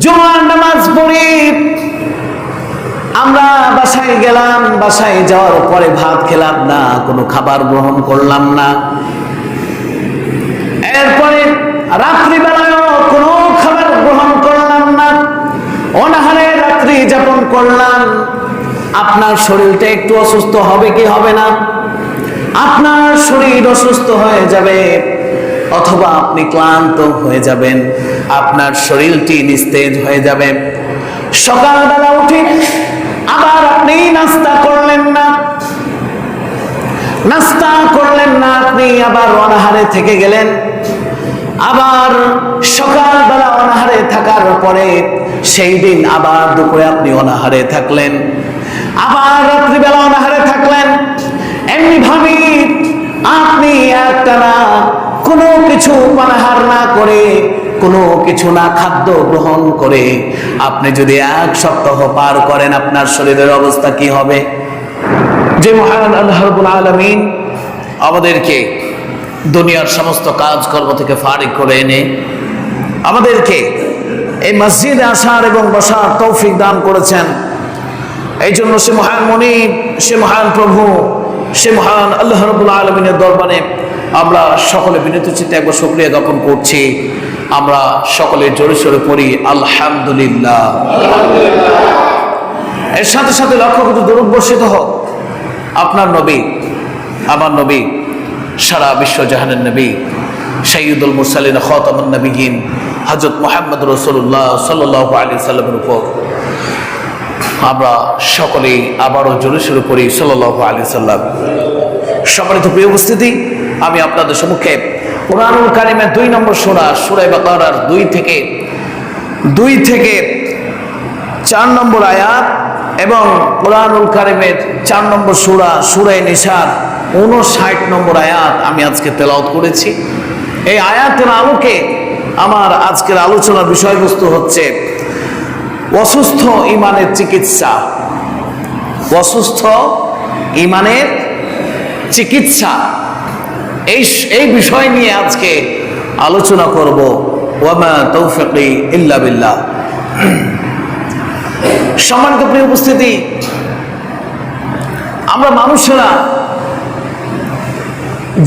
জুমার নামাজ পড়ে আমরা বাসায় গেলাম, বাসায় যাওয়ার পরে ভাত খেলাম না, কোনো খাবার গ্রহণ করলাম না। এরপরে রাত্রিবেলায়ও কোনো খাবার গ্রহণ করলাম না, অনাহারে রাত্রি যাপন করলাম। আপনার শরীরটা একটু অসুস্থ হবে কি হবে না? আপনার শরীর অসুস্থ হয়ে যাবে, অথবা আপনি ক্লান্ত হয়ে যাবেন, আপনার শরীরটি নিস্তেজ হয়ে যাবে। সকালবেলা উঠে আবার আপনি নাস্তা করলেন না, আপনি আবার অনাহারে থেকে গেলেন। আবার সকালবেলা অনাহারে থাকার পরে সেই দিন আবার দুপুরে আপনি অনাহারে থাকলেন, আবার রাত্রিবেলা অনাহারে থাকলেন। এমনি ভাবে আপনি একটানা কোনো কিছু পানাহার না করে, কোনো কিছু না খাদ্য গ্রহণ করে আপনি যদি 1 সপ্তাহ পার করেন, আপনার শরীরের অবস্থা কি হবে? যে মহান আল্লাহ রাব্বুল আলামিন আমাদেরকে দুনিয়ার সমস্ত কাজকর্ম থেকে ফারিগ করে এনে আমাদেরকে এই মসজিদে আসার এবং বসার তৌফিক দান করেছেন, এই জন্য সে মহান মনিব, সে মহান প্রভু, সে মহান আল্লাহ রাব্বুল আলামিনের দরবারে আমরা সকলে বিনীত চিত্তে একবার শুকরিয়া জ্ঞাপন করছি। আমরা সকলে জোরে সোরে পড়ি আলহামদুলিল্লাহ। এর সাথে সাথে লক্ষ্য কোটি দরুদ বর্ষিত হোক আপনার নবী, আমার নবী, সারা বিশ্ব জাহানের নবী, সাইয়্যিদুল মুরসালিন, খাতামুন নবিয়্যিন হযরত মুহাম্মদ রাসূলুল্লাহ সাল্লাল্লাহু আলাইহি সাল্লামের উপর আমরা সকলেই আবারও জোরে সোরে পড়ি সাল্লাল্লাহু আলাইহি সাল্লাম। সম্মানিত প্রিয় উপস্থিতি, আমি আপনাদের সম্মুখে কুরআনুল কারীমের 2 নম্বর সূরা, সূরা বাকারার 2 থেকে 4 নম্বর আয়াত এবং কুরআনুল কারীমের 4 নম্বর সূরা, সূরা নিসার 59 নম্বর আয়াত আমি আজকে তেলাওয়াত করেছি। এই আয়াতের আলোকে আমার আজকের আলোচনার বিষয়বস্তু হচ্ছে অসুস্থ ঈমানের চিকিৎসা। অসুস্থ ঈমানের চিকিৎসা, এই বিষয় নিয়ে আজকে আলোচনা করব। ওয়ামা তৌফিকি ইল্লা বিল্লাহ। সম্মানিত প্রিয় উপস্থিতি, আমরা মানুষেরা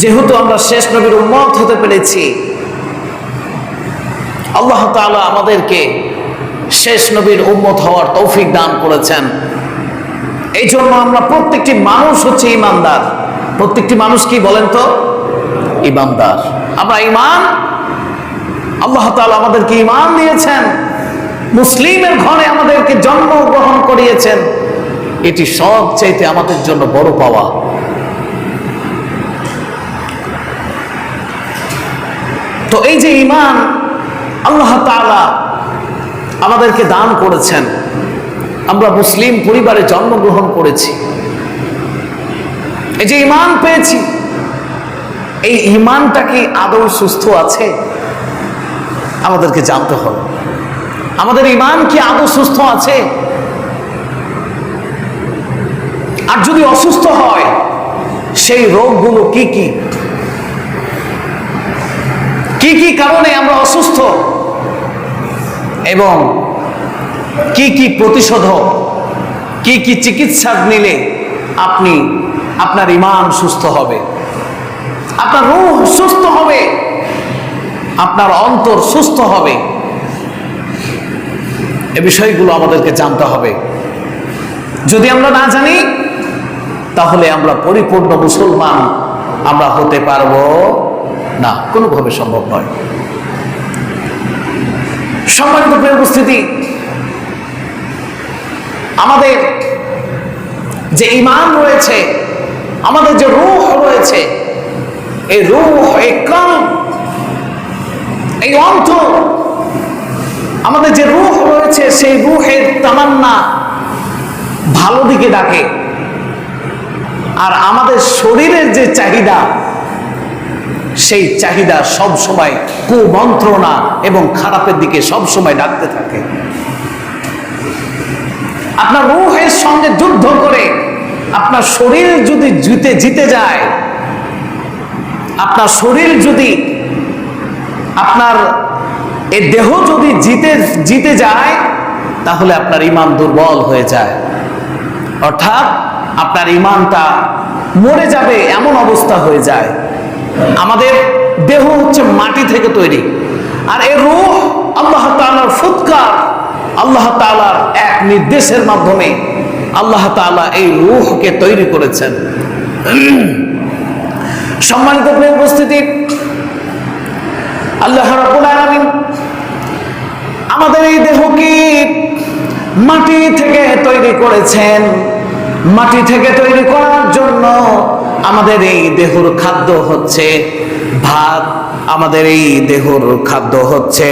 যেহেতু আমরা শেষ নবীর উম্মত হতে পেরেছি, আল্লাহ তাআলা আমাদেরকে শেষ নবীর উম্মত হওয়ার তৌফিক দান করেছেন। এই জন্য আমরা প্রত্যেকটি মানুষ হচ্ছে ঈমানদার। প্রত্যেকটি মানুষ কি বলেন তো? ঈমানদার। আমরা ঈমান, আল্লাহ তাআলা আমাদেরকে ঈমান দিয়েছেন, মুসলিমের ঘরে আমাদেরকে জন্মগ্রহণ করিয়েছেন। এটি সবচাইতে আমাদের জন্য বড় পাওয়া। তো এই যে ঈমান আল্লাহ তাআলা আমাদেরকে দান করেছেন, আমরা মুসলিম পরিবারে জন্মগ্রহণ করেছি, এই যে ঈমান পেয়েছি, এই ঈমানটা কি আদৌ সুস্থ আছে? আমাদেরকে জানতে হবে আমাদের ঈমান কি আদৌ সুস্থ আছে। আর যদি অসুস্থ হয়, সেই রোগগুলো কি কি কারণে আমরা অসুস্থ, এবং কি কি প্রতিষেধক, কি চিকিৎসা নিলে আপনার ঈমান সুস্থ হবে, আপনার রূহ সুস্থ হবে, আপনার অন্তর সুস্থ হবে, এই বিষয়গুলো আমাদেরকে জানতে হবে। যদি আমরা না জানি, তাহলে আমরা পরিপূর্ণ মুসলমান আমরা হতে পারবো না, কোনোভাবে সম্ভব নয়। সম্মানিত প্রিয় উপস্থিতি, আমাদের যে ঈমান রয়েছে, আমাদের যে রূহ রয়েছে, এই রূহ, এই কলব, এই অন্তর, আমাদের যে রূহ রয়েছে, সেই রূহের তামান্না ভালো দিকে ডাকে। আর আমাদের শরীরের যে চাহিদা, সেই চাহিদা সব সময় কুমন্ত্রণা এবং খারাপের দিকে সব সময় ডাকতে থাকে। আপনার রূহের সঙ্গে যুদ্ধ করে আপনার শরীর যদি জিতে যায়, আপনার শরীর যদি আপনার এই দেহ যদি জিতে যায় তাহলে আপনার ঈমান দুর্বল হয়ে যায়, অর্থাৎ আপনার ঈমানটা মরে যাবে এমন অবস্থা হয়ে যায়। আমাদের দেহ হচ্ছে মাটি থেকে তৈরি, আর এর রূহ আল্লাহ তাআলার ফুৎকার, আল্লাহ তাআলার এক নির্দেশের মাধ্যমে আল্লাহ তাআলা এই রূহকে তৈরি করেছেন। সম্মানিত প্রিয় উপস্থিতি, আল্লাহ রাব্বুল আলামিন আমাদের এই দেহকে মাটি থেকে তৈরি করেছেন। মাটি থেকে তৈরি করার জন্য আমাদের এই দেহর খাদ্য হচ্ছে ভাত, আমাদের এই দেহর খাদ্য হচ্ছে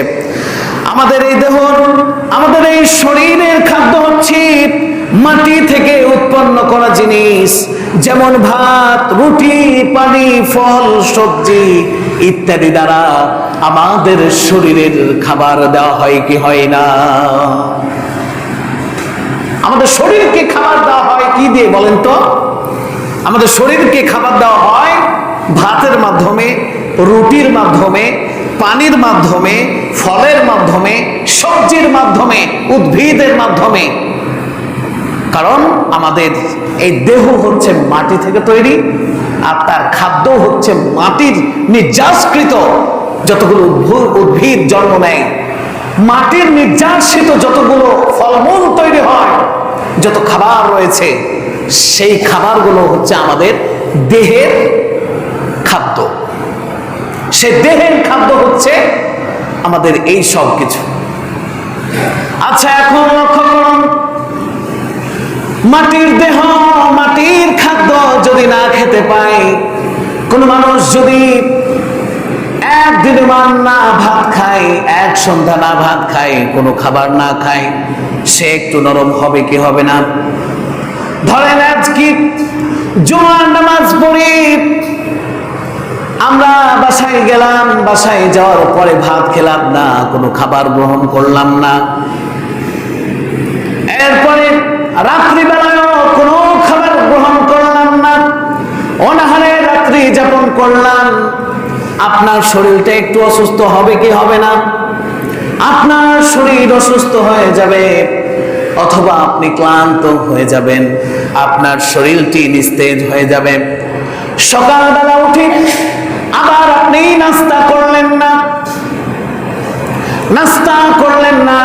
আমাদের এই শরীরের খাদ্য হচ্ছে মাটি থেকে উৎপন্ন করা জিনিস, যেমন ভাত, রুটি, পানি, ফল, সবজি ইত্যাদি দ্বারা আমাদের শরীরের খাবার দেওয়া হয় কি হয় না? আমাদের শরীরকে খাবার দেওয়া হয় কি দিয়ে বলেন তো? আমাদের শরীরকে খাবার দেওয়া হয় ভাতের মাধ্যমে, রুটির মাধ্যমে, পানির মাধ্যমে, ফলের মাধ্যমে, সবজির মাধ্যমে, উদ্ভিদের মাধ্যমে। কারণ আমাদের এই দেহ হচ্ছে মাটি থেকে তৈরি, আর তার খাদ্য হচ্ছে মাটির নির্যাসকৃত যতগুলো উদ্ভিদ জন্ম নেয়, মাটির নির্যাসিত যতগুলো ফলমূল তৈরি হয়, যত খাবার রয়েছে, সেই খাবারগুলো হচ্ছে আমাদের দেহের খাদ্য। সে দেহের খাদ্য হচ্ছে আমাদের এই সব কিছু। আচ্ছা, এখন লক্ষ্য করুন, মাটির দেহ, মাটির খাদ্য যদি না খেতে পায়, কোন মানুষ যদি একদিন না ভাত খায়, এক সন্ধ্যা না ভাত খায়, কোনো খাবার না খায়, সে একটু নরম হবে কি হবে না? ধরেন আজকে জুমার নামাজ পড়ি, আমরা বাসায় গেলাম, বাসায় যাওয়ার পরে ভাত খেলাম না, কোনো খাবার গ্রহণ করলাম না, এরপরে রাত্রিবেলায়ও কোনো খাবার গ্রহণ করলাম না, অনাহারে রাত্রি যাপন করলাম, আপনার শরীরটা একটু অসুস্থ হবে কি হবে না? আপনার শরীর অসুস্থ হয়ে যাবে, অথবা আপনি ক্লান্ত হয়ে যাবেন, আপনার শরীরটি নিস্তেজ হয়ে যাবে। সকালবেলা উঠে আবার আপনি নাস্তা করলেন না,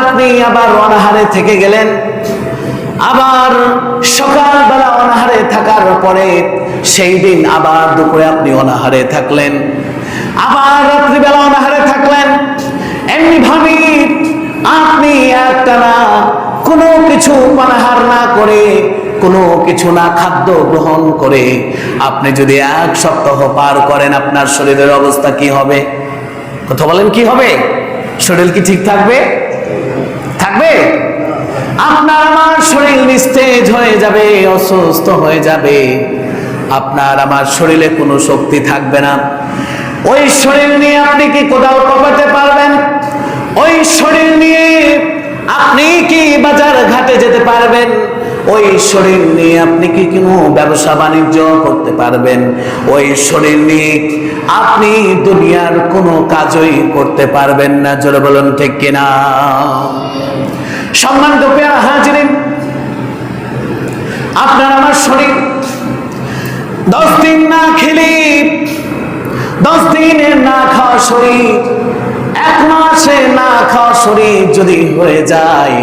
আপনি আবার অনাহারে থেকে গেলেন। আবার সকালবেলা অনাহারে থাকার পরে সেই দিন আবার দুপুরে আপনি অনাহারে থাকলেন, আবার রাত্রিবেলা অনাহারে থাকলেন। এমনি ভাবে আপনি একটানা কোনো কিছু পানাহার না করে, কোনো কিছু না খাদ্য গ্রহণ করে আপনি যদি 1 সপ্তাহ পার করেন, আপনার শরীরের অবস্থা কি হবে? কথা বলেন, কি হবে? শরীর কি ঠিক থাকবে? থাকবে? আপনার আমার শরীর নিস্তেজ হয়ে যাবে, অসুস্থ হয়ে যাবে, আপনার আমার শরীরে কোনো শক্তি থাকবে না। ওই শরীর নিয়ে আপনি কি কোদাল কোপাতে পারবেন? ওই শরীর নিয়ে আপনি কি বাজার ঘাটে যেতে পারবেন? ওই শরীর নিয়ে আপনি কি কোনো ব্যবসা বাণিজ্য করতে পারবেন? ওই শরীর নিয়ে আপনি দুনিয়ার কোনো কাজই করতে পারবেন না। জোরে বলুন ঠিক কিনা? সম্মানিত প্রিয় হাজিরিন, আপনার আমার শরীর 10 দিন না খেলে, 10 দিনের না খাওয়া শরীর, 1 মাসে না খাওয়া শরীর যদি হয়ে যায়,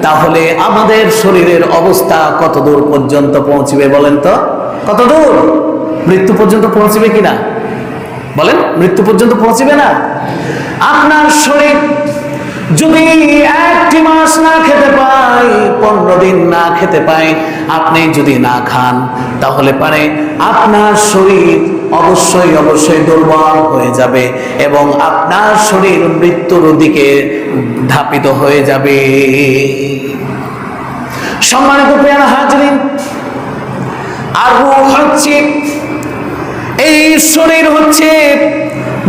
তাহলে আমাদের শরীরের অবস্থা কত দূর পর্যন্ত পৌঁছবে বলেন তো? কত দূর? মৃত্যু পর্যন্ত পৌঁছবে কিনা বলেন? মৃত্যু পর্যন্ত পৌঁছবে না? আপনার শরীর যদি 1 মাস না খেতে পায়, 15 দিন না খেতে পায়, আপনি যদি না খান, তাহলে পারে আপনার শরীর অবশ্যই দুর্বল হয়ে যাবে এবং আপনার শরীর মৃত্যুর দিকে ধাপিত হয়ে যাবে। সম্মানিত প্রিয় হাজিরিন, আর রূহ হচ্ছে, এই শরীর হচ্ছে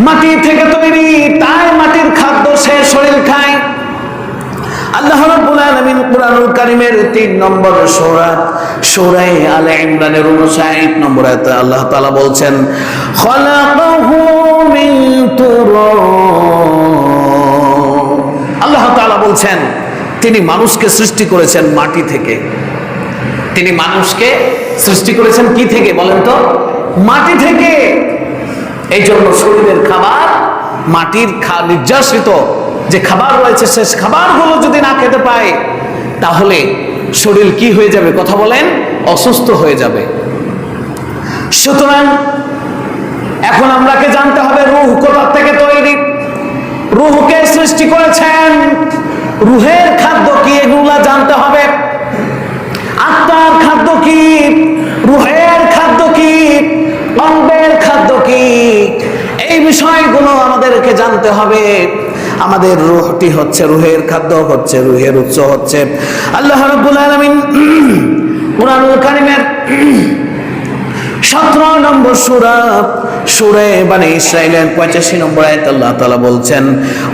মাটি থেকে তৈরি, তাই মাটির খাদ্য সে শরীর খায়। আল্লাহ রাব্বুল আলামিন কুরআনুল কারীমের 3 নম্বর সূরা আলে ইমরানের 59 নম্বর আয়াতে আল্লাহ তাআলা বলছেন, খালাকাহু মিন তুরাব বলছেন তিনি মানুষকে সৃষ্টি করেছেন মাটি থেকে। তিনি মানুষকে সৃষ্টি করেছেন কি থেকে বলেন তো? মাটি থেকে। এই জন্য শরীরের খাবার মাটির নির্যাসিত যে খাবার রয়েছে, শেষ খাবারগুলো যদি না খেতে পায় তাহলে শরীর কি হয়ে যাবে? কথা বলেন, অসুস্থ হয়ে যাবে। সুতরাং এখন আমরাকে জানতে হবে রূহ কোথা থেকে তৈরি, রূহকে সৃষ্টি করেছেন, রূহের খাদ্য কি এগুলা জানতে হবে। আত্মার খাদ্য কি, রূহের খাদ্য কি, অঙ্গের খাদ্য কি, এই বিষয়গুলো আমাদেরকে জানতে হবে। আমাদের রূহটি হচ্ছে, রূহের খাদ্য হচ্ছে, রূহের উৎস হচ্ছে আল্লাহ রাব্বুল আলামিন কুরআনুল কারীমের 17 নম্বর সূরা সূরা বনী ইসরাঈলের 85 নম্বর আয়াতে আল্লাহ তাআলা বলছেন,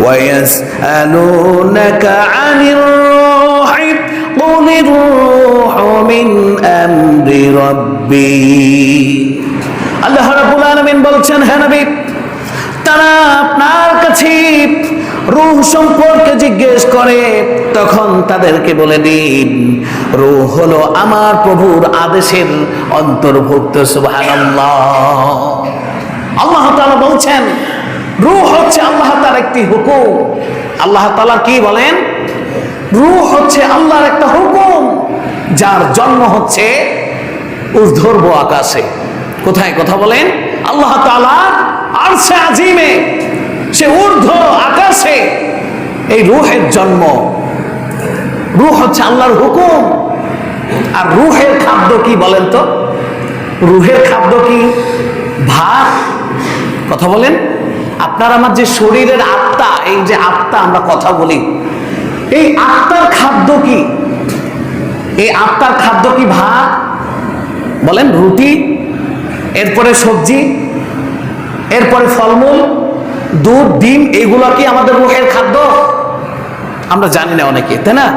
ওয়া ইয়াসআলুনাকা আনির রূহি কুলির রূহু মিন আমরি রাব্বি। আল্লাহ রাব্বুল আলামিন বলছেন, হে নবী, তারা আপনার কাছে রূহ সম্পর্কে জিজ্ঞেস করে, তখন তাদেরকে বলে দিন রূহ হলো আমার প্রভুর আদেশের অন্তর্ভুক্ত। সুবহানাল্লাহ। আল্লাহ তাআলা বলছেন রূহ হচ্ছে আল্লাহ তাআলার একটি হুকুম। আল্লাহ তাআলা কি বলেন? রূহ হচ্ছে আল্লাহর একটা হুকুম, যার জন্ম হচ্ছে ঊর্ধ্বর্ব আকাশে। কোথায়? কথা বলেন, আল্লাহ তাআলা আরশে আজিমে, সে ঊর্ধ্ব আকাশে এই রূহের জন্ম। রূহ হচ্ছে আল্লাহর হুকুম। আর রূহের খাদ্য কি বলেন তো? রূহের খাদ্য কি? ভাত। কথা বলেন, আপনার আমার যে শরীরের আত্মা, এই যে আত্মা আমরা কথা বলি, এই আত্মার খাদ্য কি? এই আত্মার খাদ্য কি? ভাত বলেন, রুটি, এরপরে সবজি, এরপরে ফলমূল, দুধ, ডিম, এইগুলো কি আমাদের রূহের খাদ্য? আমরা জানি না অনেকে, তাই না?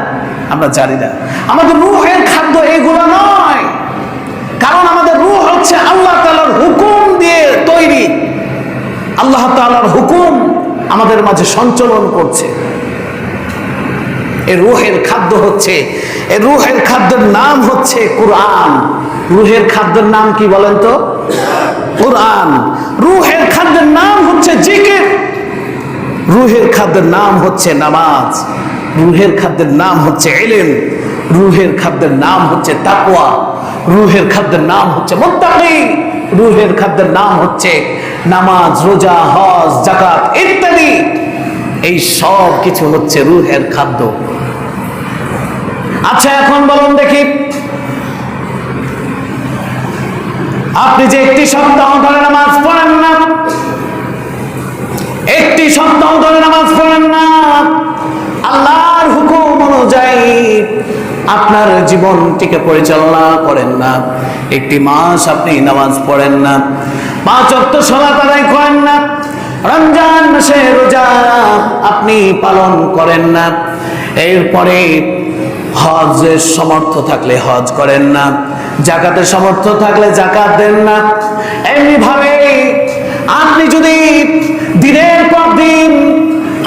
আমরা জানি না আমাদের রূহের খাদ্য এইগুলো নয়। কারণ আমাদের রূহ হচ্ছে আল্লাহ তাআলার হুকুম দিয়ে তৈরি। আল্লাহ তাআলার হুকুম আমাদের মাঝে সঞ্চালন করছে। এই রূহের খাদ্য হচ্ছে, এই রূহের খাদ্যের নাম হচ্ছে কুরআন। রূহের খাদ্যের নাম কি বলেন তো? কুরআন। রূহের খাদ্যের নাম হচ্ছে জিকির। রূহের খাদ্যের নাম হচ্ছে নামাজ। রূহের খাদ্যের নাম হচ্ছে ইলম। রূহের খাদ্যের নাম হচ্ছে তাকওয়া। রূহের খাদ্যের নাম হচ্ছে মুত্তাকি। রূহের খাদ্যের নাম হচ্ছে নামাজ, রোজা, হজ, যাকাত ইত্যাদি। এই সব কিছু হচ্ছে রূহের খাদ্য। আচ্ছা, এখন বলুন দেখি, আপনি যে একটি সপ্তাহ ধরে নামাজ পড়েন না, একটি সপ্তাহ ধরে নামাজ পড়েন না, আল্লাহর হুকুম অনুযায়ী আপনার জীবনটিকে পরিচালনা করেন না, একটি মাস আপনি নামাজ পড়েন না, 5 ওয়াক্ত সালাত আদায় করেন না, রমজান মাসে রোজা আপনি পালন করেন না, এরপরে হজের সমর্থ থাকলে হজ করেন না, যাকাতের সমর্থ থাকলে যাকাত দেন না, এমনি ভাবে আপনি যদি দিনের পর দিন,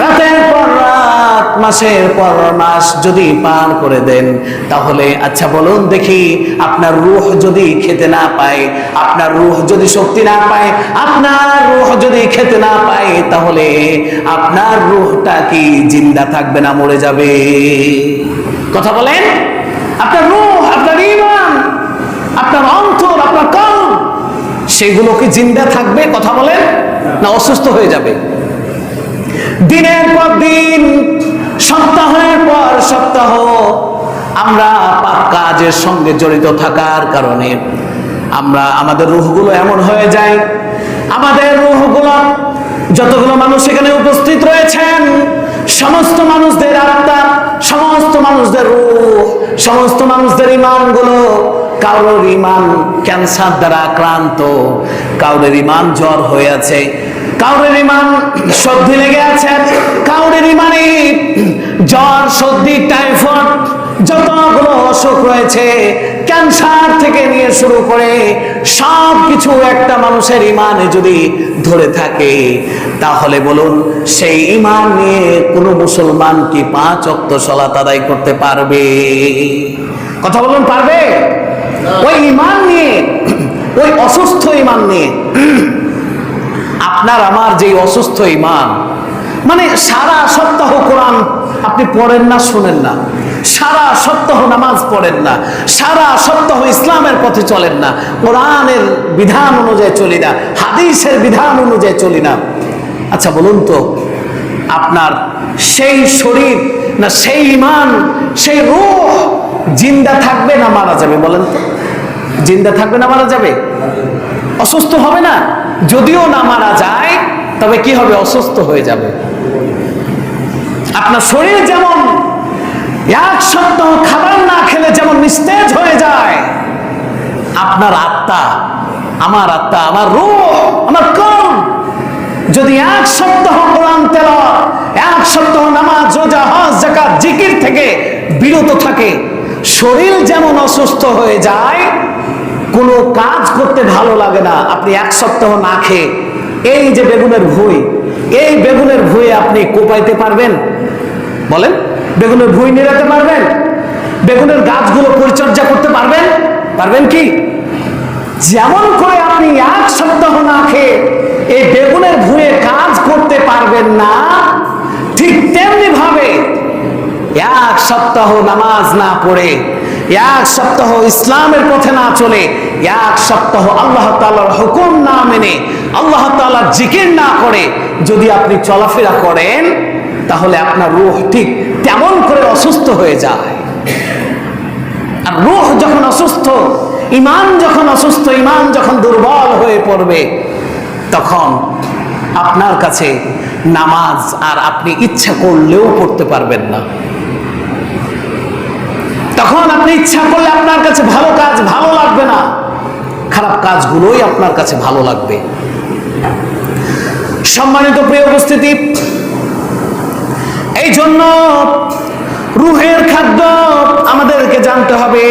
রাতের পর রাত, মাসের পর মাস যদি পার করে দেন, তাহলে আচ্ছা বলুন দেখি, আপনার রূহ যদি খেতে না পায়, আপনার রূহ যদি শক্তি না পায়, আপনার রূহ যদি খেতে না পায়, তাহলে আপনার রূহটা কি জিন্দা থাকবে না মরে যাবে? কথা বলেন, আপনার রূহ, আপনার ঈমান, আপনার অন্তর, আপনার কলব, সেগুলো কি জিন্দা থাকবে? কথা বলেন, না অসুস্থ হয়ে যাবে? দিনের পর দিন, সপ্তাহের পর সপ্তাহ আমরা পাপ কাজের সঙ্গে জড়িত থাকার কারণে আমরা, আমাদের রূহগুলো এমন হয়ে যায়, আমাদের রূহগুলো, যতগুলো মানুষ এখানে উপস্থিত রয়েছেন, সমস্ত মানুষদের আত্মা, সমস্ত মানুষদের রূহ, সমস্ত মানুষদের ঈমানগুলো, কারোর ঈমান ক্যান্সার দ্বারা আক্রান্ত, কারোর ঈমান জ্বর হয়ে আছে, কারোর ঈমান সর্দি লেগে আছে, কারোর ঈমানে জ্বর, সর্দি, টাইফয়েড, যতগুলো অসুখ রয়েছে, ক্যান্সার থেকে নিয়ে শুরু করে সব কিছু একটা মানুষের ইমানে যদি ধরে থাকে, তাহলে বলুন সেই ইমান নিয়ে কোনো মুসলমান কি 5 ওয়াক্ত সালাত আদায় করতে পারবে? কথা বলুন, পারবে? ওই ইমান নিয়ে, ওই অসুস্থ ইমান নিয়ে, আপনার আমার যে অসুস্থ ইমান, মানে সারা সপ্তাহ কোরআন আপনি পড়েন না, শুনেন না, সারা সপ্তাহ নামাজ পড়েন না, সারা সপ্তাহ ইসলামের পথে চলেন না, কোরআনের বিধান অনুযায়ী চলি না, হাদিসের বিধান অনুযায়ী চলি না, আচ্ছা বলুন তো আপনার সেই শরীর না সেই ইমান, সেই রূহ জিন্দা থাকবে না মারা যাবে? বলেন তো, জিন্দা থাকবে না মারা যাবে? অসুস্থ হবে না? যদিও না মারা যায়, তবে কি হবে? অসুস্থ হয়ে যাবে। আপনার শরীর যেমন 1 সপ্তাহ খাবার না খেলে যেমন নিস্তেজ হয়ে যায়, আপনার আত্মা, আমার আত্মা, আমার রূহ, আমার কলব যদি 1 সপ্তাহ কোরআন তেলাওয়াত, 1 সপ্তাহ নামাজ, রোজা, হজ, যাকাত, জিকির থেকে বিরত থাকে, শরীর যেমন অসুস্থ হয়ে যায়, কোনো কাজ করতে ভালো লাগে না। আপনি 1 সপ্তাহ না খেয়ে, এই যে বেগুনের ভুঁই, এই বেগুনের ভুঁই আপনি কোপাইতে পারবেন? বলেন, বেগুনের ভুঁই নিরাতে পারবেন? বেগুনের গাছগুলো পরিচর্যা করতে পারবেন? পারবেন কি? যেমন করে আপনি 1 সপ্তাহ না খেয়ে এই বেগুনের ভুঁয়ে কাজ করতে পারবেন না, ঠিক তেমনি ভাবে 1 সপ্তাহ নামাজ না পড়ে, 1 সপ্তাহ ইসলামের পথে না চলে, 1 সপ্তাহ আল্লাহ তাআলার হুকুম না মেনে, আল্লাহ তাআলার জিকির না করে যদি আপনি চলাফেরা করেন, তাহলে আপনার রূহ ঠিক তেমন করে অসুস্থ হয়ে যায়। আর রূহ যখন অসুস্থ, ইমান যখন অসুস্থ, ইমান যখন দুর্বল হয়ে পড়বে, তখন আপনার কাছে নামাজ আর আপনি ইচ্ছা করলেও পড়তে পারবেন না। তখন আপনি ইচ্ছা করলে আপনার কাছে ভালো কাজ ভালো লাগবে না, খারাপ কাজগুলোই আপনার কাছে ভালো লাগবে। সম্মানিত প্রিয় উপস্থিতি, এই জন্য রুহের খাদ্য আমাদেরকে জানতে হবে।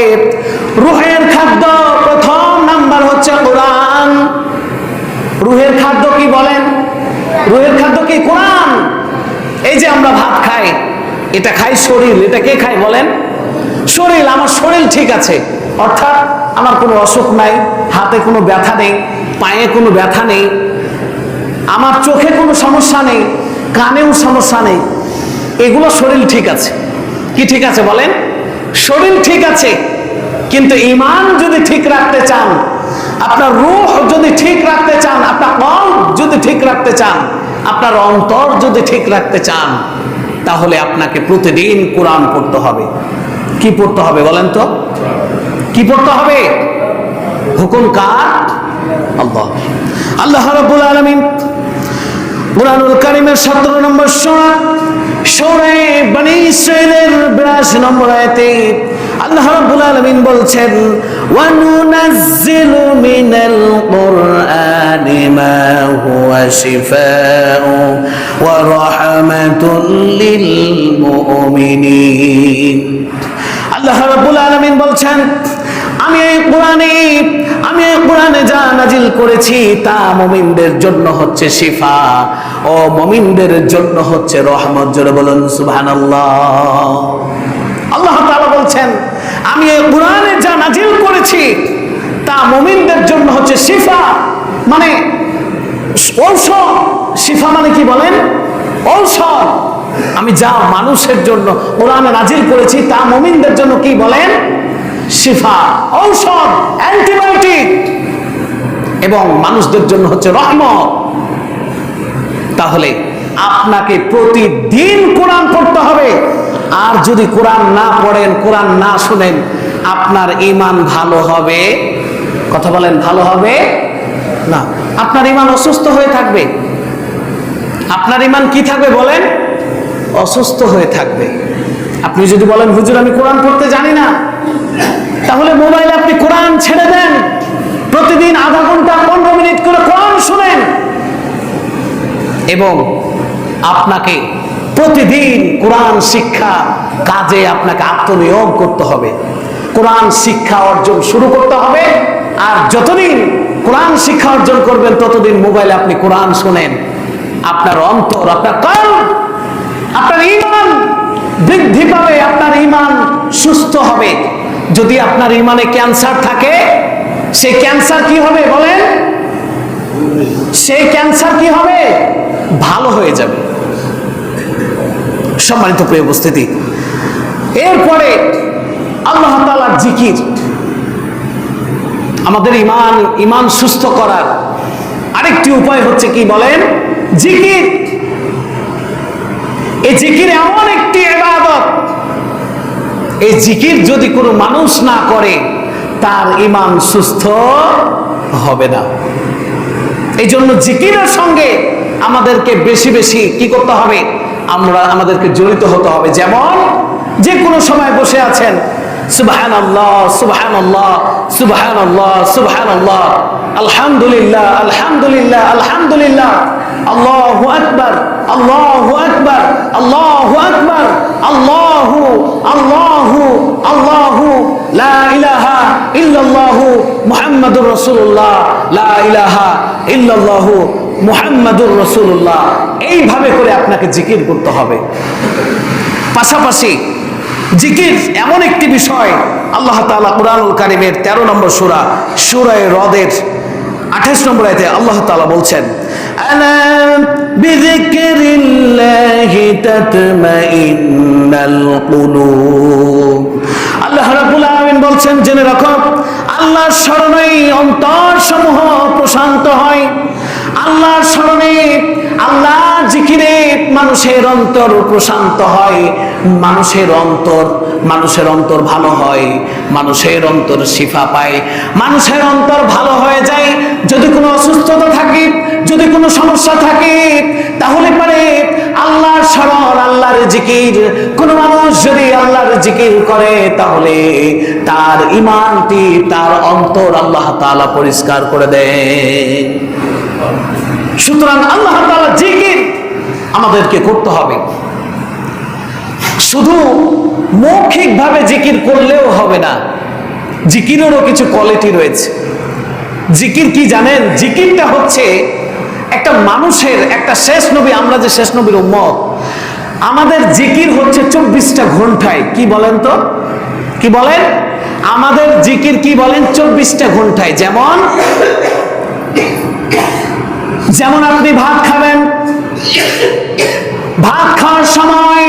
রুহের খাদ্য প্রথম নাম্বার হচ্ছে কোরআন। রুহের খাদ্য কি বলেন? রুহের খাদ্য কি? কোরআন। এই যে আমরা ভাত খাই, এটা খাই শরীর, এটা কে খায় বলেন? শরীর। আমার শরীর ঠিক আছে, অর্থাৎ আমার কোনো অসুখ নাই, হাতে কোনো ব্যথা নেই, পায়ে কোনো ব্যথা নেই, আমার চোখে কোনো সমস্যা নেই, কানেও সমস্যা নেই, এগুলো শরীর ঠিক আছে। কি ঠিক আছে বলেন? শরীর ঠিক আছে। কিন্তু ঈমান যদি ঠিক রাখতে চান, আপনার রূহ যদি ঠিক রাখতে চান, আপনার কলব যদি ঠিক রাখতে চান, আপনার অন্তর যদি ঠিক রাখতে চান, তাহলে আপনাকে প্রতিদিন কোরআন পড়তে হবে। কি পড়তে হবে বলেন তো? কি পড়তে হবে? হুকুম কার? আল্লাহ। আল্লাহ রাব্বুল আলামিন কুরআনুল কারীমের 17 নম্বর সূরা বনী ইসরাঈলের 82 নম্বর আয়াতে আল্লাহ রাব্বুল আলামিন বলছেন, ওয়া নুনাজ্জিলু মিনাল কুরআনি মা হুয়া শিফাউ ওয়া রাহমাতুল লিল মুমিনিন। আল্লাহ রাব্বুল আলামিন বলছেন, আমি এই কোরআনে যা নাজিল করেছি তা মুমিনদের জন্য হচ্ছে শিফা ও মুমিনদের জন্য হচ্ছে রহমত। জোরে বলুন সুবহানাল্লাহ। আল্লাহ তাআলা বলছেন, আমি এই কোরআনে যা নাজিল করেছি তা মুমিনদের জন্য হচ্ছে শিফা, মানে ঔষধ। শিফা মানে কি বলেন? ঔষধ। আমি যা মানুষের জন্য কোরআনে নাজিল করেছি তা মুমিনদের জন্য কি বলেন? শিফা, ঔষধ, অ্যান্টিবায়োটিক, এবং মানুষদের জন্য হচ্ছে রহমত। তাহলে আপনাকে প্রতিদিন কোরআন পড়তে হবে। আর যদি কোরআন না পড়েন, কোরআন না শুনেন, আপনার ঈমান ভালো হবে? কথা বলেন, ভালো হবে না। আপনার ঈমান অসুস্থ হয়ে থাকবে। আপনার ঈমান কি থাকবে বলেন? অসুস্থ হয়ে থাকবে। আপনি যদি বলেন, হুজুর আমি কোরআন পড়তে জানি না, তাহলে মোবাইলে আপনি কোরআন ছেড়ে দেন, প্রতিদিন আধা ঘন্টা 15 মিনিট করে কোরআন শুনেন, এবং আপনাকে প্রতিদিন কোরআন শিক্ষা কাজে আপনাকে আত্মনিয়োগ করতে হবে, কোরআন শিক্ষা অর্জন শুরু করতে হবে। আর যতদিন কোরআন শিক্ষা অর্জন করবেন ততদিন মোবাইলে আপনি কোরআন শোনেন, আপনার অন্তর, আপনার কলব, আপনার ঈমান বৃদ্ধি পাবে, আপনার ঈমান সুস্থ হবে। যদি আপনার ঈমানে ক্যান্সার থাকে, সেই ক্যান্সার কি হবে বলেন? সেই ক্যান্সার কি হবে? ভালো হয়ে যাবে। সম্মানিত প্রিয় উপস্থিতি, এরপরে আল্লাহ তাআলার জিকির, আমাদের ঈমান সুস্থ করার আরেকটি উপায় হচ্ছে কি বলেন? জিকির। এই জিকির এমন একটি ইবাদত, এই জিকির যদি কোনো মানুষ না করে তার ঈমান সুস্থ হবে না। এই জন্য জিকিরের সঙ্গে আমাদেরকে বেশি বেশি কি করতে হবে? আমাদেরকে জড়িত হতে হবে। যেমন যে কোনো সময় বসে আছেন, সুবহানাল্লাহ সুবহানাল্লাহ সুবহানাল্লাহ সুবহানাল্লাহ, আলহামদুলিল্লাহ আলহামদুলিল্লাহ আলহামদুলিল্লাহ, আল্লাহু আকবার আল্লাহু আকবার আল্লাহু আকবার, আল্লাহু আল্লাহু আল্লাহু, লা ইলাহা ইল্লাল্লাহু মুহাম্মাদুর রাসূলুল্লাহ, লা ইলাহা ইল্লাল্লাহু মুহাম্মাদুর রাসূলুল্লাহ। এইভাবে করে আপনাকে জিকির করতে হবে। পাশাপাশি জিকির এমন একটি বিষয়, আল্লাহ তাআলা কুরআনুল কারীমের 13 নম্বর সূরা, সূরা রদের 28 নম্বর আয়াতে আল্লাহ তাআলা বলছেন, আলা বিযিকরিল্লাহি তাতমাইন্নাল কুলুব। আল্লাহ রাব্বুল আলামিন বলছেন, জেনে রাখো আল্লাহর স্মরণেই অন্তরসমূহ প্রশান্ত হয়। আল্লাহর স্মরণে, আল্লাহর জিকিরে মানুষের অন্তর প্রশান্ত হয়, মানুষের অন্তর ভালো হয়, মানুষের অন্তর শিফা পায়, মানুষের অন্তর ভালো হয়ে যায়। যদি কোনো অসুস্থতা থাকে, যদি কোনো সমস্যা থাকে, তাহলে পরে আল্লাহর স্মরণ, আল্লাহর জিকির, কোনো মানুষ যদি আল্লাহর জিকির করে তাহলে তার ঈমানটি, তার অন্তর আল্লাহ তাআলা পরিষ্কার করে দেন। সুতরাং আল্লাহ তাআলা জিকির আমাদেরকে করতে হবে। শুধু মৌখিকভাবে জিকির করলেও হবে না, জিকিরেরও কিছু কোয়ালিটি রয়েছে। জিকির কি জানেন? জিকিরটা হচ্ছে একটা মানুষের, একটা শেষ নবী, আমরা যে শেষ নবীর উম্মত, আমাদের জিকির হচ্ছে 24টা ঘন্টায়। কি বলেন তো? কি বলেন? আমাদের জিকির কি বলেন? 24টা ঘন্টায়। যেমন আপনি ভাত খাবেন, ভাত খাওয়ার সময়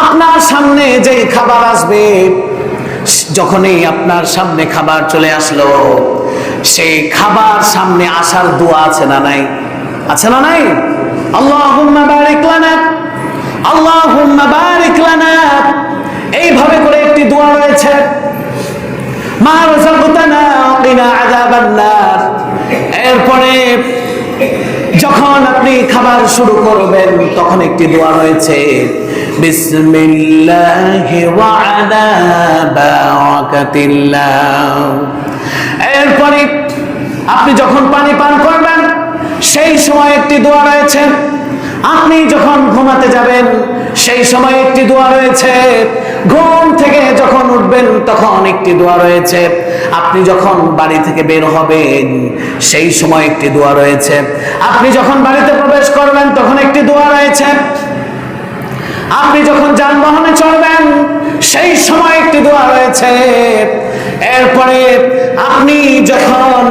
আপনার সামনে যে খাবার আসবে, যখনই আপনার সামনে খাবার চলে আসলো, সেই খাবার সামনে আসার দোয়া আছে না নাই? আছে না নাই? আল্লাহুম্মা বারিক লানা, আল্লাহুম্মা বারিক লানা, এইভাবে করে একটি দোয়া রয়েছে। মা রাযাকতানা কিনা আযাবান নার। এরপরে যখন আপনি খাবার শুরু করবেন তখন একটি দোয়া রয়েছে, বিসমিল্লাহি ওয়া আলা বারাকাতিল্লাহ। এরপরে আপনি যখন পানি পান করবেন সেই সময় একটি দোয়া রয়েছে। আপনি যখন ঘুমাতে যাবেন সেই সময় একটি দোয়া রয়েছে। ঘুম থেকে যখন উঠবেন তখন একটি দোয়া রয়েছে। আপনি যখন বাড়ি থেকে বের হবেন সেই সময় একটি দোয়া রয়েছে। আপনি যখন বাড়িতে প্রবেশ করবেন তখন একটি দোয়া রয়েছে। আপনি যখন যানবাহনে চড়বেন সেই সময় একটি দোয়া রয়েছে। এরপরে আপনি যখন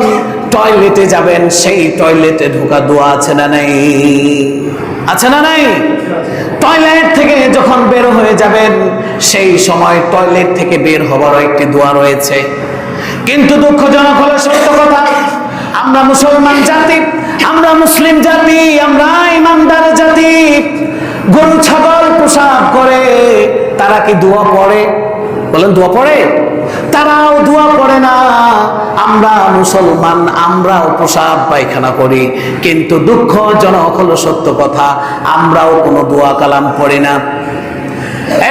টয়লেটে যাবেন সেই টয়লেটে ঢোকা দোয়া আছে না নাই? আছে না নাই? টয়লেট থেকে যখন বের হয়ে যাবেন সেই সময় টয়লেট থেকে বের হওয়ারও একটি দোয়া রয়েছে। কিন্তু দুঃখজনক হলো সত্য কথা, আমরা মুসলমান জাতি, আমরা মুসলিম জাতি, আমরা ইমানদার জাতি, গরু ছাগল প্রসাব করে, তারা কি দোয়া পড়ে? বলেন দোয়া পড়ে? তারাও দোয়া পড়ে না। আমরা মুসলমান, আমরাও প্রসাব পায়খানা করি, কিন্তু দুঃখজনক হলো সত্য কথা, আমরাও কোনো দোয়া কালাম পড়ি না।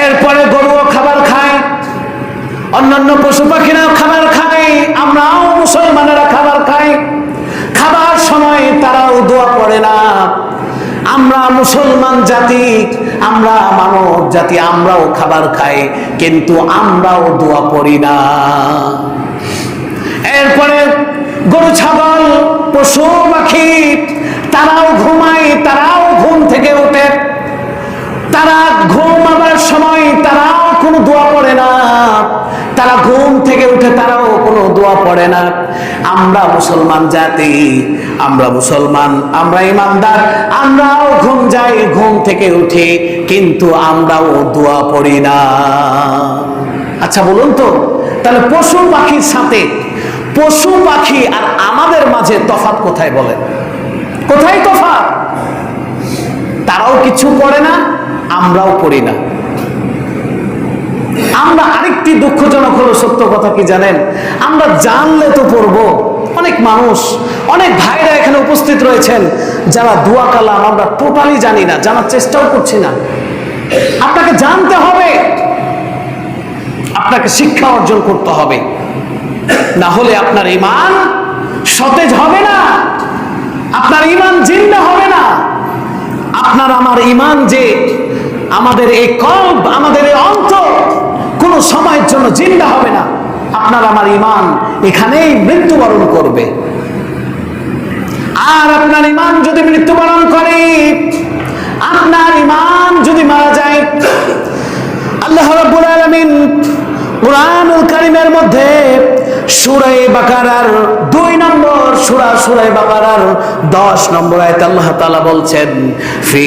এরপরে গরুও খাবার খায়, অন্যান্য পশু পাখিরাও খাবার খায়, আমরাও মুসলমানেরা খাবার খাই, খাবার সময় তারাও দোয়া পড়ে না। আমরা মুসলমান জাতি, আমরা মানব জাতি, আমরাও খাবার খাই, কিন্তু আমরাও দোয়া পড়ি না। এরপরে গরু, ছাগল, পশু পাখি তারাও ঘুমায়, তারাও ঘুম থেকে ওঠে, তারা ঘুমাবার সময় তারাও কোনো দোয়া পড়ে না, তারা ঘুম থেকে উঠে তারাও কোনো দোয়া পড়ে না। আমরা মুসলমান জাতি, আমরা মুসলমান, আমরা ইমানদার, আমরাও ঘুম যাই, ঘুম থেকে উঠি, কিন্তু আমরাও দোয়া পড়ি না। আচ্ছা বলুন তো, তাহলে পশু পাখির সাথে পশু পাখি আর আমাদের মাঝে তফাৎ কোথায় বলেন? কোথায় তফাৎ? তারাও কিছু পড়ে না, আমরাও পড়ি না। আমরা আরেকটি দুঃখজনক হলো সত্য কথা কি জানেন? আমরা জানলে তো পড়বো। অনেক মানুষ, অনেক ভাইরা এখানে উপস্থিত রয়েছেন যারা দোয়া কালাম আমরা টোটালি জানি না, জানার চেষ্টাও করছি না। আপনাকে জানতে হবে, আপনাকে শিক্ষা অর্জন করতে হবে, না হলে আপনার ঈমান সতেজ হবে না, আপনার ঈমান জিন্দা হবে না। আপনার আমার ঈমান যে, আমাদের এই কলব, আমাদের এই অন্তর কোনো সময়ের জন্য জিন্দা হবে না। আপনার আমার ঈমান এখানেই মৃত্যুবরণ করবে। আর আপনার ঈমান যদি মৃত্যুবরণ করে, আপনার ঈমান যদি মারা যায়, আল্লাহ রাব্বুল আলামিন কুরআনুল কারীমের মধ্যে সূরা বাকারার 2 নম্বর সূরা বাকারার 10 নম্বর আয়াতে আল্লাহ তাআলা বলছেন, ফি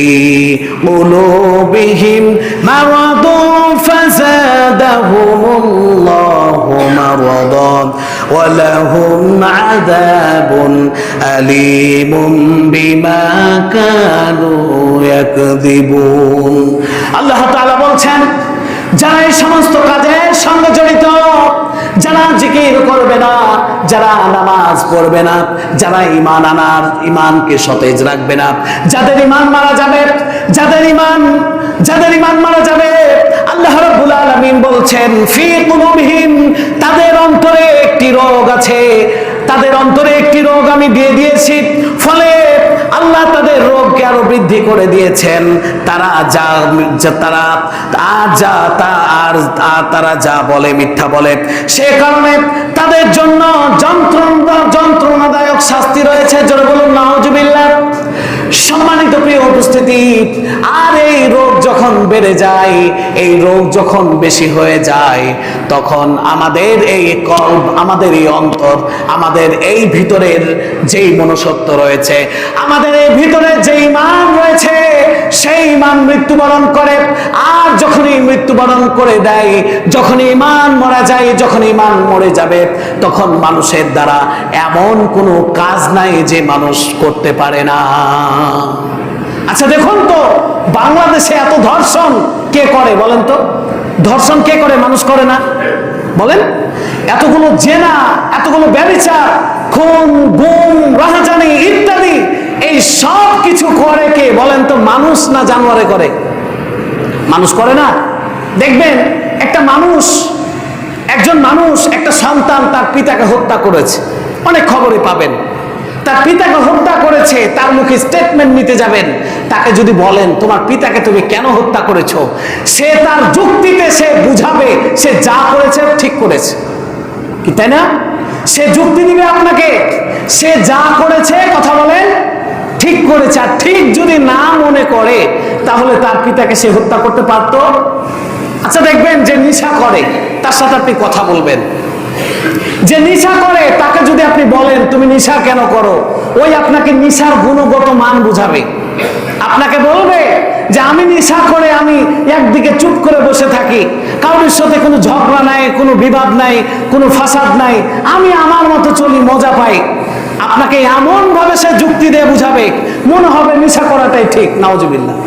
কুলুবিহিম মারাদুন ফাযাদাহুমুল্লাহু মারাদান ওয়া লাহুম আযাবুন আলীমুম বিমা কানু ইয়াকযিবুন। আল্লাহ তাআলা বলছেন, যারা এই সমস্ত কাজের সঙ্গে জড়িত, যারা জিকির করবে না, যারা নামাজ পড়বে না, যারা ঈমানকে সতেজ রাখবে না, যাদের ঈমান মারা যাবে, যাদের ঈমান মারা যাবে, আল্লাহ রাব্বুল আলামিন বলছেন ফি কুলুবিহিম, তাদের অন্তরে একটি রোগ আছে, তাদের অন্তরে একটি রোগ আমি দিয়ে দিয়েছি, ফলে আল্লাহ তাদের রোগকে আরো বৃদ্ধি করে দিয়েছেন। তারা যা বলে মিথ্যা বলে, সে কারণে তাদের জন্য যন্ত্রণাদায়ক শাস্তি রয়েছে। জোরে বলুন নাউজুবিল্লাহ। সম্মানিত প্রিয় উপস্থিতি, আর এই রোগ যখন বেড়ে যায়, এই রোগ যখন বেশি হয়ে যায়, তখন আমাদের এই কলব, আমাদের এই অন্তর, আমাদের এই ভিতরের যেই মনুষ্যত্ব রয়েছে, আমাদের এই ভিতরে যে ঈমান রয়েছে, সেই ঈমান মৃত্যুবরণ করে। আর যখনই মৃত্যুবরণ করে দেয়, যখন ঈমান মারা যায়, যখন ঈমান মরে যাবে, তখন মানুষের দ্বারা এমন কোনো কাজ নাই যে মানুষ করতে পারে না। আচ্ছা দেখুন তো, বাংলাদেশে এত ধর্ষণ কে করে বলেন তো? ধর্ষণ কে করে? মানুষ করে না? বলেন। এতগুলো জেনা, এতগুলো ব্যভিচার, খুন, গুম, রাহাজানি ইত্যাদি, এই সব কিছু করে কে বলেন তো? মানুষ না জানোয়ারে করে? মানুষ করে না? দেখবেন একজন মানুষ, একটা সন্তান তার পিতাকে হত্যা করেছে, অনেক খবরে পাবেন। তার পিতাকে হত্যা করেছে, তার মুখে স্টেটমেন্ট নিতে যাবেন, তাকে যদি বলেন তোমার পিতাকে তুমি কেন হত্যা করেছো, সে তার যুক্তিতে সে বুঝাবে সে যা করেছে ঠিক করেছে, কি তাই না? সে যুক্তি দিবে আপনাকে, সে যা করেছে কথা বলেন ঠিক করেছে। আর ঠিক যদি না মনে করে, তাহলে তার পিতাকে সে হত্যা করতে পারতো? আচ্ছা দেখবেন, যে নেশা করে তার সাথে আপনি কথা বলবেন, যে নেশা করে তাকে যদি আপনি বলেন তুমি নেশা কেন করো, ওই আপনাকে নেশার গুণগত মান বুঝাবে। আপনাকে বলবে যে আমি নেশা করে আমি একদিকে চুপ করে বসে থাকি, কারোর সাথে কোনো ঝগড়া নাই, কোনো বিবাদ নাই, কোনো ফাসাদ নাই, আমি আমার মতো চলি, মজা পাই। আপনাকে এমন ভাবে সে যুক্তি দিয়ে বুঝাবে, মনে হবে নেশা করাটাই ঠিক। নাউজুবিল্লাহ।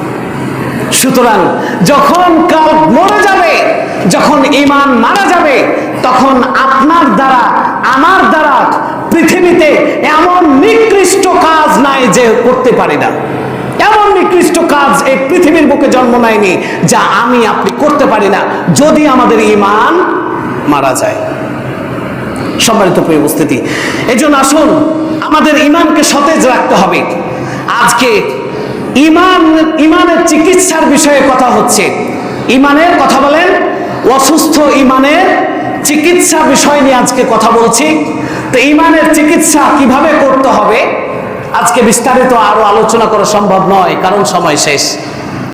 সুতরাং যখন কলব মরে যাবে, যখন ঈমান মারা যাবে, তখন আপনার দ্বারা আমার দ্বারা পৃথিবীতে এমন নিকৃষ্ট কাজ নাই যে করতে পারি না। এমন নিকৃষ্ট কাজ এই পৃথিবীর বুকে জন্ম নেয়নি যা আমি আপনি করতে পারি না, যদি আমাদের ঈমান মারা যায়। সম্মানিত প্রিয় উপস্থিতি, এই জন্য আসুন আমাদের ঈমানকে সতেজ রাখতে হবে। আজকে ইমানের চিকিৎসার বিষয়ে কথা হচ্ছে। ইমানের কথা বলেন, অসুস্থ ইমানের চিকিৎসা বিষয় নিয়ে আজকে কথা বলছি। তো ইমানের চিকিৎসা কিভাবে করতে হবে আজকে বিস্তারিত আরো আলোচনা করা সম্ভব নয়, কারণ সময় শেষ।